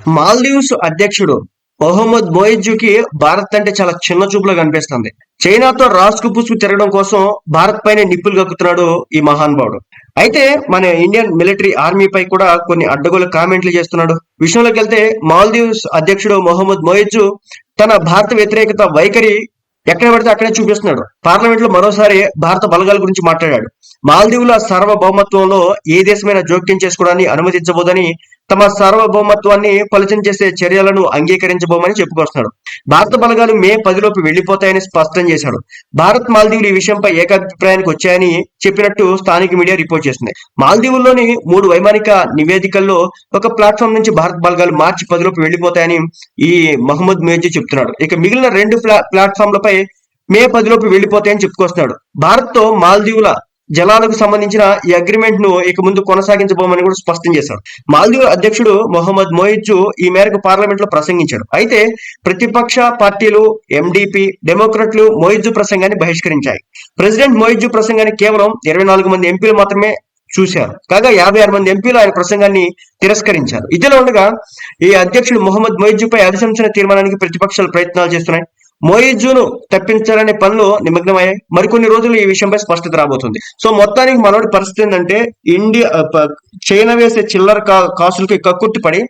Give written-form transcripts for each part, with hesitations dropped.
మాల్దీవ్స్ అధ్యక్షుడు మొహమ్మద్ మొయిజ్జుకి భారత్ అంటే చాలా చిన్న చూపులో కనిపిస్తుంది. చైనాతో రాసుకు పూసుకు తిరగడం కోసం భారత్ పైనే నిప్పులు కక్కుతున్నాడు ఈ మహానుభావుడు. అయితే మన ఇండియన్ మిలిటరీ ఆర్మీ పై కూడా కొన్ని అడ్డగోలు కామెంట్లు చేస్తున్నాడు. విషయంలోకి వెళ్తే మాల్దీవ్స్ అధ్యక్షుడు మొహమ్మద్ మొయిజ్జు తన భారత వ్యతిరేకత వైఖరి ఎక్కడ పడితే అక్కడే చూపిస్తున్నాడు. పార్లమెంట్ లో మరోసారి భారత బలగాల గురించి మాట్లాడాడు. మాల్దీవుల సార్వభౌమత్వంలో ఏ దేశమైనా జోక్యం చేసుకోవడాన్ని అనుమతించబోదని, తమ సార్వభౌమత్వాన్ని పలుచన చేసే చర్యలను అంగీకరించబోమని చెప్పుకొస్తున్నాడు. భారత బలగాలు మే 10 లోపు వెళ్లిపోతాయని స్పష్టం చేశాడు. భారత్ మాల్దీవులు ఈ విషయంపై ఏకాభిప్రాయానికి వచ్చాయని చెప్పినట్టు స్థానిక మీడియా రిపోర్ట్ చేసింది. మాల్దీవుల్లోని 3 వైమానిక నివేదికల్లో ఒక ప్లాట్ఫామ్ నుంచి భారత బలగాలు మార్చి 10 లోపు వెళ్లిపోతాయని ఈ మహమ్మద్ మేజీ చెప్తున్నాడు. ఇక మిగిలిన 2 ప్లాట్ఫామ్లపై మే 10 లోపు వెళ్లిపోతాయని చెప్పుకొస్తున్నాడు. భారత్ తో మాల్దీవుల జలాలకు సంబంధించిన ఈ అగ్రిమెంట్ ను ఇక ముందు కొనసాగించబోమని కూడా స్పష్టం చేశాడు. మాల్దీవ్ అధ్యక్షుడు మొహమ్మద్ మొయిజ్జు ఈ మేరకు పార్లమెంట్ లో ప్రసంగించాడు. అయితే ప్రతిపక్ష పార్టీలు ఎండిపి, డెమోక్రట్లు మొయిజ్జు ప్రసంగాన్ని బహిష్కరించాయి. ప్రెసిడెంట్ మొయిజ్జు ప్రసంగాన్ని కేవలం 24 మంది ఎంపీలు మాత్రమే చూశారు. కాగా 56 మంది ఎంపీలు ఆయన ప్రసంగాన్ని తిరస్కరించారు. ఇదిలా ఉండగా ఈ అధ్యక్షుడు మొహమ్మద్ మొయిజ్జుపై అభిశంసన తీర్మానానికి ప్రతిపక్షాలు ప్రయత్నాలు చేస్తున్నాయి. మొయిజ్జును తప్పించాలనే పనిలో నిమగ్నమయ్యాయి. మరికొన్ని రోజులు ఈ విషయంపై స్పష్టత రాబోతుంది. సో మొత్తానికి మనోడి పరిస్థితి ఏంటంటే చైనా వేసే చిల్లర కాసులకి కక్కుర్తిపడి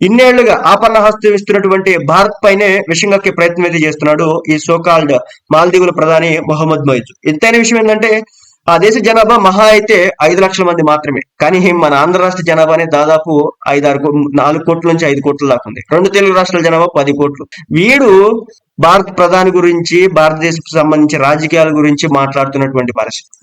ఇన్నేళ్లుగా ఆపన్నహస్తం ఇస్తున్నటువంటి భారత్ పైనే విషయం కక్కే ప్రయత్నం అయితే చేస్తున్నాడు ఈ సోకాల్డ్ మాల్దీవుల ప్రధాని మొహమ్మద్ మొయిజ్. ఎంతైన విషయం ఏంటంటే ఆ దేశ జనాభా మహా అయితే 5 లక్షల మంది మాత్రమే. కానీ మన ఆంధ్ర రాష్ట్ర జనాభానే దాదాపు 4 కోట్ల నుంచి 5 కోట్ల దాకా ఉంది. 2 తెలుగు రాష్ట్రాల జనాభా 10 కోట్లు. వీడు భారత ప్రధాని గురించి, భారతదేశకు సంబంధించి రాజకీయాల గురించి మాట్లాడుతున్నటువంటి పరిస్థితి.